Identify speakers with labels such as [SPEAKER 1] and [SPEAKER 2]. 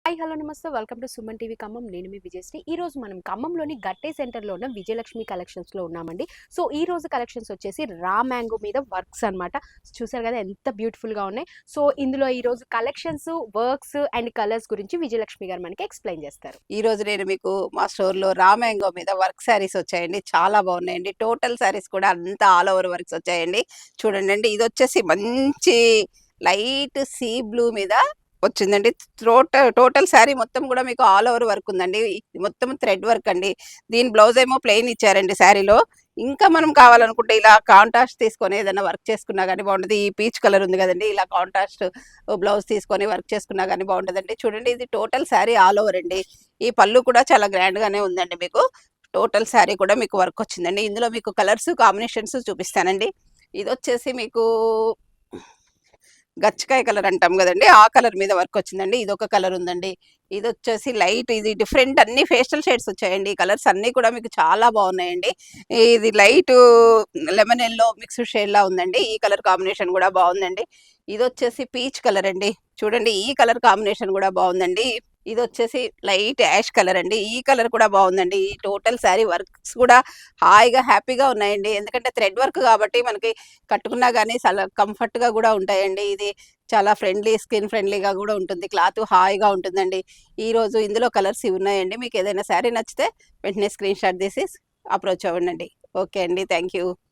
[SPEAKER 1] Hi hello నమస్తే welcome to Suman TV Khammam. నేను మీ విజయశ్రీ. ఈ రోజు మనం ఖమ్మంలోని గట్టే సెంటర్లో ఉన్న విజయలక్ష్మి కలెక్షన్స్లో ఉన్నామండి. సో ఈ రోజు కలెక్షన్స్ వచ్చేసి రా మ్యాంగో మీద వర్క్స్ అనమాట. చూసారు కదా ఎంత బ్యూటిఫుల్గా ఉన్నాయి. సో ఇందులో ఈ రోజు కలెక్షన్స్, వర్క్స్ అండ్ కలర్స్ గురించి విజయలక్ష్మి గారు మనకి ఎక్స్ప్లెయిన్ చేస్తారు.
[SPEAKER 2] ఈ రోజు నేను మీకు మా స్టోర్లో రా మ్యాంగో మీద వర్క్ శారీస్ వచ్చాయండి. చాలా బాగున్నాయండి. టోటల్ శారీస్ కూడా అంతా ఆల్ ఓవర్ వర్క్స్ వచ్చాయండి. చూడండి అండి, ఇది వచ్చేసి మంచి లైట్ సీ బ్లూ మీద వచ్చిందండి. టోటల్ శారీ మొత్తం కూడా మీకు ఆల్ ఓవర్ వర్క్ ఉందండి. మొత్తం థ్రెడ్ వర్క్ అండి. దీని బ్లౌజ్ ఏమో ప్లెయిన్ ఇచ్చారండి శారీలో. ఇంకా మనం కావాలనుకుంటే ఇలా కాంట్రాస్ట్ తీసుకొని ఏదైనా వర్క్ చేసుకున్నా కానీ బాగుంటుంది. ఈ పీచ్ కలర్ ఉంది కదండి, ఇలా కాంట్రాస్ట్ బ్లౌజ్ తీసుకొని వర్క్ చేసుకున్నా కానీ బాగుంటుందండి. చూడండి, ఇది టోటల్ శారీ ఆల్ ఓవర్ అండి. ఈ పళ్ళు కూడా చాలా గ్రాండ్ గానే ఉందండి. మీకు టోటల్ శారీ కూడా మీకు వర్క్ వచ్చిందండి. ఇందులో మీకు కలర్స్ కాంబినేషన్స్ చూపిస్తానండి. ఇది వచ్చేసి మీకు గచ్చకాయ కలర్ అంటాం కదండి, ఆ కలర్ మీద వర్క్ వచ్చిందండి. ఇది ఒక కలర్ ఉందండి. ఇది వచ్చేసి లైట్, ఇది డిఫరెంట్, అన్ని పేస్టల్ షేడ్స్ వచ్చాయండి. కలర్స్ అన్ని కూడా మీకు చాలా బాగున్నాయండి. ఇది light lemon yellow mixed shade లా ఉందండి. ఈ కలర్ కాంబినేషన్ కూడా బాగుందండి. ఇది వచ్చేసి పీచ్ కలర్ అండి. చూడండి, ఈ కలర్ కాంబినేషన్ కూడా బాగుందండి. ఇది వచ్చేసి లైట్ యాష్ కలర్ అండి. ఈ కలర్ కూడా బాగుందండి. ఈ టోటల్ శారీ వర్క్స్ కూడా హాయిగా హ్యాపీగా ఉన్నాయండి. ఎందుకంటే థ్రెడ్ వర్క్ కాబట్టి మనకి కట్టుకున్నా కానీ చాలా కంఫర్ట్గా కూడా ఉంటాయండి. ఇది చాలా ఫ్రెండ్లీ, స్కిన్ ఫ్రెండ్లీగా కూడా ఉంటుంది. క్లాత్ హాయిగా ఉంటుందండి. ఈరోజు ఇందులో కలర్స్ ఇవి ఉన్నాయండి. మీకు ఏదైనా శారీ నచ్చితే వెంటనే స్క్రీన్ షాట్ తీసి అప్రోచ్ అవ్వండి. ఓకే అండి, థ్యాంక్ యూ.